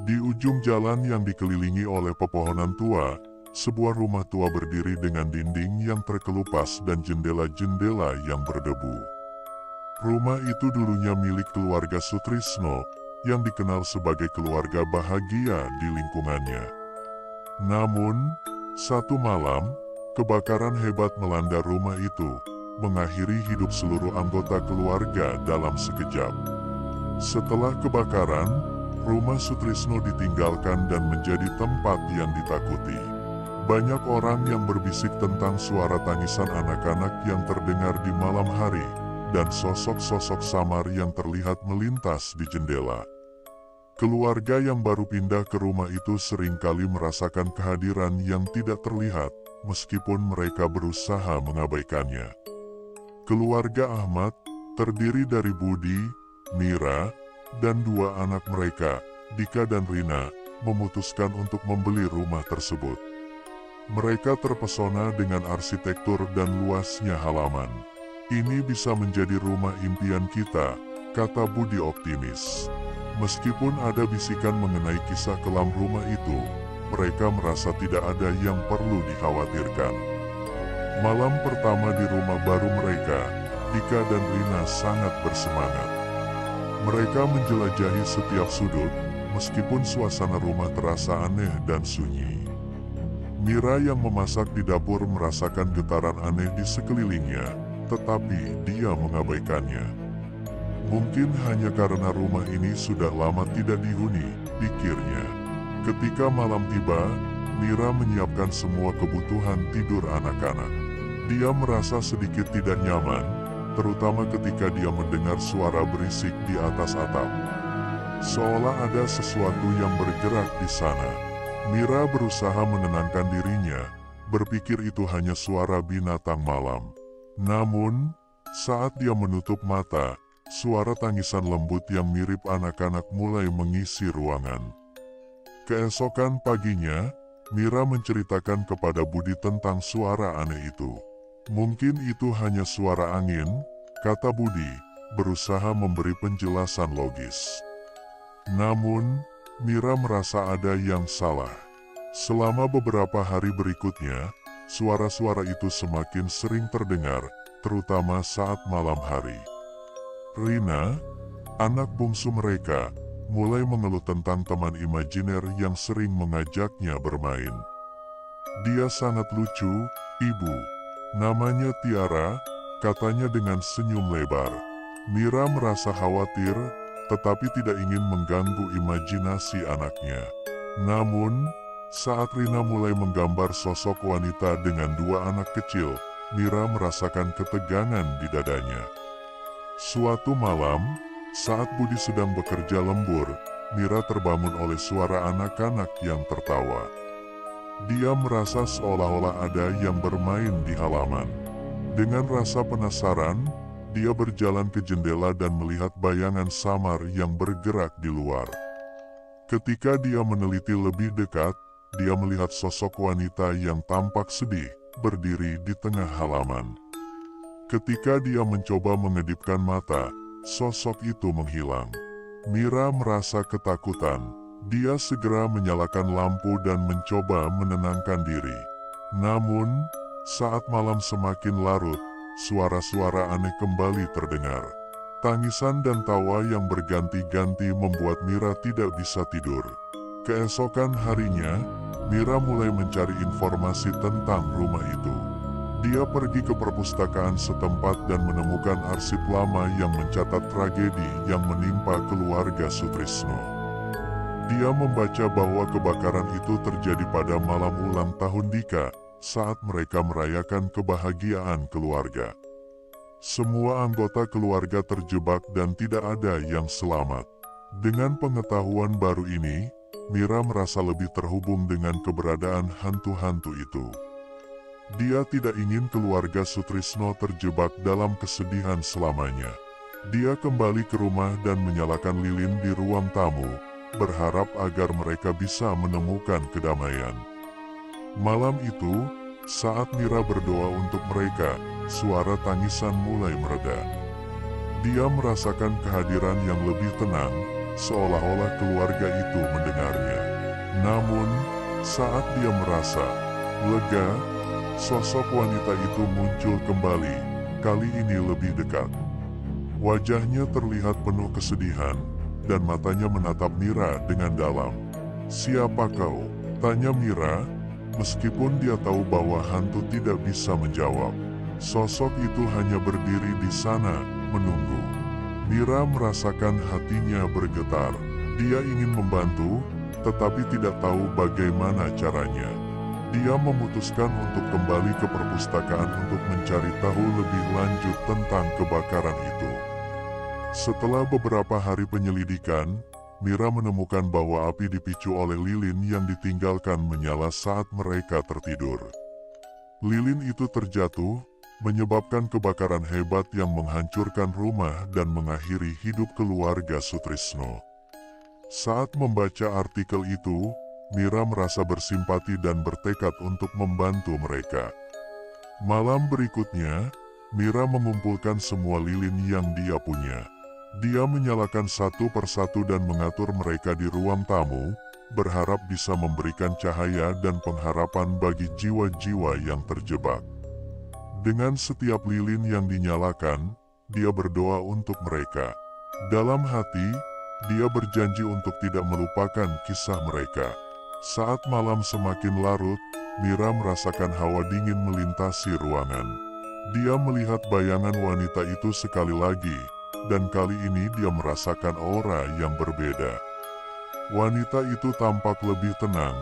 Di ujung jalan yang dikelilingi oleh pepohonan tua, sebuah rumah tua berdiri dengan dinding yang terkelupas dan jendela-jendela yang berdebu. Rumah itu dulunya milik keluarga Sutrisno, yang dikenal sebagai keluarga bahagia di lingkungannya. Namun, satu malam, kebakaran hebat melanda rumah itu, mengakhiri hidup seluruh anggota keluarga dalam sekejap. Setelah kebakaran, rumah Sutrisno ditinggalkan dan menjadi tempat yang ditakuti. Banyak orang yang berbisik tentang suara tangisan anak-anak yang terdengar di malam hari, dan sosok-sosok samar yang terlihat melintas di jendela. Keluarga yang baru pindah ke rumah itu seringkali merasakan kehadiran yang tidak terlihat, meskipun mereka berusaha mengabaikannya. Keluarga Ahmad terdiri dari Budi, Mira, dan dua anak mereka, Dika dan Rina, memutuskan untuk membeli rumah tersebut. Mereka terpesona dengan arsitektur dan luasnya halaman. Ini bisa menjadi rumah impian kita, kata Budi optimis. Meskipun ada bisikan mengenai kisah kelam rumah itu, mereka merasa tidak ada yang perlu dikhawatirkan. Malam pertama di rumah baru mereka, Dika dan Rina sangat bersemangat. Mereka menjelajahi setiap sudut, meskipun suasana rumah terasa aneh dan sunyi. Mira yang memasak di dapur merasakan getaran aneh di sekelilingnya, tetapi dia mengabaikannya. Mungkin hanya karena rumah ini sudah lama tidak dihuni, pikirnya. Ketika malam tiba, Mira menyiapkan semua kebutuhan tidur anak-anak. Dia merasa sedikit tidak nyaman, terutama ketika dia mendengar suara berisik di atas atap. Seolah ada sesuatu yang bergerak di sana. Mira berusaha menenangkan dirinya, berpikir itu hanya suara binatang malam. Namun, saat dia menutup mata, suara tangisan lembut yang mirip anak-anak mulai mengisi ruangan. Keesokan paginya, Mira menceritakan kepada Budi tentang suara aneh itu. Mungkin itu hanya suara angin, kata Budi, berusaha memberi penjelasan logis. Namun, Mira merasa ada yang salah. Selama beberapa hari berikutnya, suara-suara itu semakin sering terdengar, terutama saat malam hari. Rina, anak bungsu mereka, mulai mengeluh tentang teman imajiner yang sering mengajaknya bermain. Dia sangat lucu, Ibu. Namanya Tiara, katanya dengan senyum lebar. Mira merasa khawatir, tetapi tidak ingin mengganggu imajinasi anaknya. Namun, saat Rina mulai menggambar sosok wanita dengan dua anak kecil, Mira merasakan ketegangan di dadanya. Suatu malam, saat Budi sedang bekerja lembur, Mira terbangun oleh suara anak-anak yang tertawa. Dia merasa seolah-olah ada yang bermain di halaman. Dengan rasa penasaran, dia berjalan ke jendela dan melihat bayangan samar yang bergerak di luar. Ketika dia meneliti lebih dekat, dia melihat sosok wanita yang tampak sedih, berdiri di tengah halaman. Ketika dia mencoba mengedipkan mata, sosok itu menghilang. Mira merasa ketakutan. Dia segera menyalakan lampu dan mencoba menenangkan diri. Namun, saat malam semakin larut, suara-suara aneh kembali terdengar. Tangisan dan tawa yang berganti-ganti membuat Mira tidak bisa tidur. Keesokan harinya, Mira mulai mencari informasi tentang rumah itu. Dia pergi ke perpustakaan setempat dan menemukan arsip lama yang mencatat tragedi yang menimpa keluarga Sutrisno. Dia membaca bahwa kebakaran itu terjadi pada malam ulang tahun Dika, saat mereka merayakan kebahagiaan keluarga. Semua anggota keluarga terjebak dan tidak ada yang selamat. Dengan pengetahuan baru ini, Mira merasa lebih terhubung dengan keberadaan hantu-hantu itu. Dia tidak ingin keluarga Sutrisno terjebak dalam kesedihan selamanya. Dia kembali ke rumah dan menyalakan lilin di ruang tamu, berharap agar mereka bisa menemukan kedamaian. Malam itu, saat Mira berdoa untuk mereka, suara tangisan mulai mereda. Dia merasakan kehadiran yang lebih tenang, seolah-olah keluarga itu mendengarnya. Namun, saat dia merasa lega, sosok wanita itu muncul kembali, kali ini lebih dekat. Wajahnya terlihat penuh kesedihan, dan matanya menatap Mira dengan dalam. "Siapa kau?" tanya Mira, meskipun dia tahu bahwa hantu tidak bisa menjawab. Sosok itu hanya berdiri di sana, menunggu. Mira merasakan hatinya bergetar. Dia ingin membantu, tetapi tidak tahu bagaimana caranya. Dia memutuskan untuk kembali ke perpustakaan untuk mencari tahu lebih lanjut tentang kebakaran itu. Setelah beberapa hari penyelidikan, Mira menemukan bahwa api dipicu oleh lilin yang ditinggalkan menyala saat mereka tertidur. Lilin itu terjatuh, menyebabkan kebakaran hebat yang menghancurkan rumah dan mengakhiri hidup keluarga Sutrisno. Saat membaca artikel itu, Mira merasa bersimpati dan bertekad untuk membantu mereka. Malam berikutnya, Mira mengumpulkan semua lilin yang dia punya. Dia menyalakan satu persatu dan mengatur mereka di ruang tamu, berharap bisa memberikan cahaya dan pengharapan bagi jiwa-jiwa yang terjebak. Dengan setiap lilin yang dinyalakan, dia berdoa untuk mereka. Dalam hati, dia berjanji untuk tidak melupakan kisah mereka. Saat malam semakin larut, Mira merasakan hawa dingin melintasi ruangan. Dia melihat bayangan wanita itu sekali lagi, dan kali ini dia merasakan aura yang berbeda. Wanita itu tampak lebih tenang,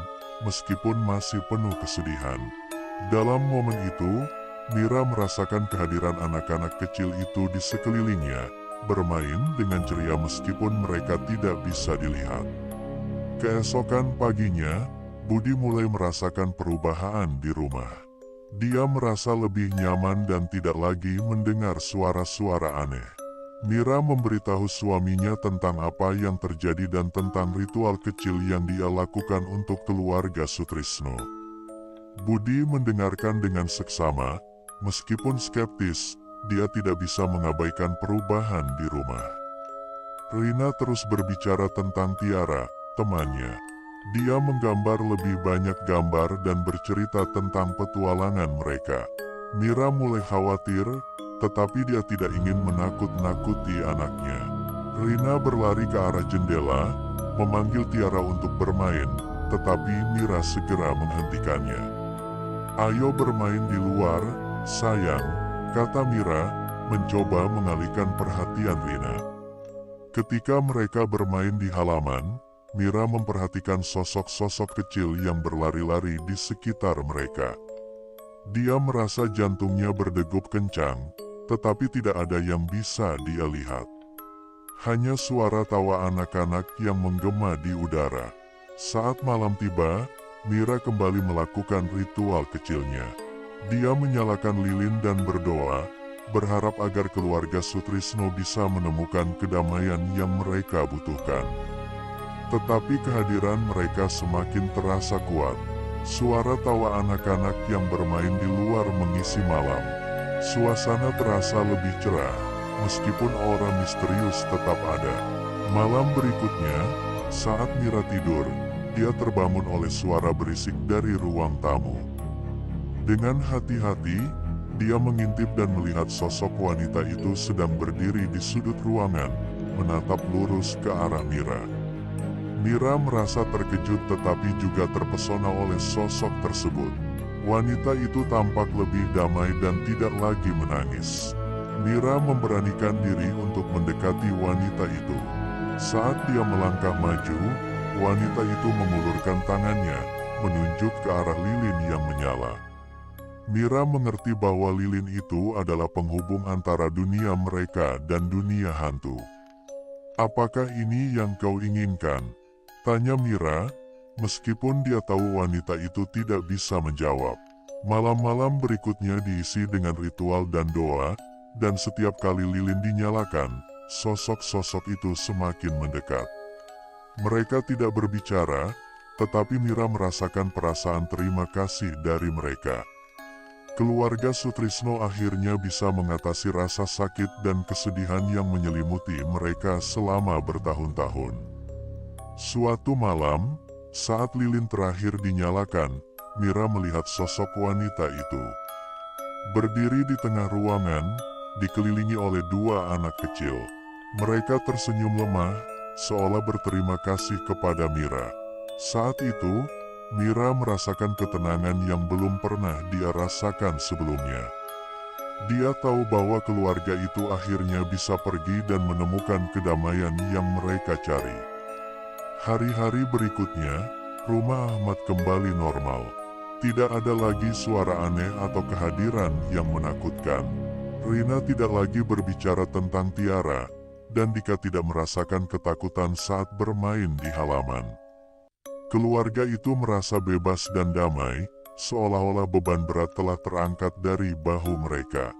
meskipun masih penuh kesedihan. Dalam momen itu, Mira merasakan kehadiran anak-anak kecil itu di sekelilingnya, bermain dengan ceria meskipun mereka tidak bisa dilihat. Keesokan paginya, Budi mulai merasakan perubahan di rumah. Dia merasa lebih nyaman dan tidak lagi mendengar suara-suara aneh. Mira memberitahu suaminya tentang apa yang terjadi dan tentang ritual kecil yang dia lakukan untuk keluarga Sutrisno. Budi mendengarkan dengan seksama, meskipun skeptis, dia tidak bisa mengabaikan perubahan di rumah. Rina terus berbicara tentang Tiara, temannya. Dia menggambar lebih banyak gambar dan bercerita tentang petualangan mereka. Mira mulai khawatir, tetapi dia tidak ingin menakut-nakuti anaknya. Rina berlari ke arah jendela, memanggil Tiara untuk bermain, tetapi Mira segera menghentikannya. "Ayo bermain di luar, sayang," kata Mira, mencoba mengalihkan perhatian Rina. Ketika mereka bermain di halaman, Mira memperhatikan sosok-sosok kecil yang berlari-lari di sekitar mereka. Dia merasa jantungnya berdegup kencang, tetapi tidak ada yang bisa dia lihat. Hanya suara tawa anak-anak yang menggema di udara. Saat malam tiba, Mira kembali melakukan ritual kecilnya. Dia menyalakan lilin dan berdoa, berharap agar keluarga Sutrisno bisa menemukan kedamaian yang mereka butuhkan. Tetapi kehadiran mereka semakin terasa kuat. Suara tawa anak-anak yang bermain di luar mengisi malam. Suasana terasa lebih cerah, meskipun aura misterius tetap ada. Malam berikutnya, saat Mira tidur, dia terbangun oleh suara berisik dari ruang tamu. Dengan hati-hati, dia mengintip dan melihat sosok wanita itu sedang berdiri di sudut ruangan, menatap lurus ke arah Mira. Mira merasa terkejut tetapi juga terpesona oleh sosok tersebut. Wanita itu tampak lebih damai dan tidak lagi menangis. Mira memberanikan diri untuk mendekati wanita itu. Saat dia melangkah maju, wanita itu mengulurkan tangannya, menunjuk ke arah lilin yang menyala. Mira mengerti bahwa lilin itu adalah penghubung antara dunia mereka dan dunia hantu. "Apakah ini yang kau inginkan?" tanya Mira, meskipun dia tahu wanita itu tidak bisa menjawab. Malam-malam berikutnya diisi dengan ritual dan doa, dan setiap kali lilin dinyalakan, sosok-sosok itu semakin mendekat. Mereka tidak berbicara, tetapi Mira merasakan perasaan terima kasih dari mereka. Keluarga Sutrisno akhirnya bisa mengatasi rasa sakit dan kesedihan yang menyelimuti mereka selama bertahun-tahun. Suatu malam, saat lilin terakhir dinyalakan, Mira melihat sosok wanita itu. Berdiri di tengah ruangan, dikelilingi oleh dua anak kecil. Mereka tersenyum lemah, seolah berterima kasih kepada Mira. Saat itu, Mira merasakan ketenangan yang belum pernah dia rasakan sebelumnya. Dia tahu bahwa keluarga itu akhirnya bisa pergi dan menemukan kedamaian yang mereka cari. Hari-hari berikutnya, rumah Ahmad kembali normal. Tidak ada lagi suara aneh atau kehadiran yang menakutkan. Rina tidak lagi berbicara tentang Tiara, dan Dika tidak merasakan ketakutan saat bermain di halaman. Keluarga itu merasa bebas dan damai, seolah-olah beban berat telah terangkat dari bahu mereka.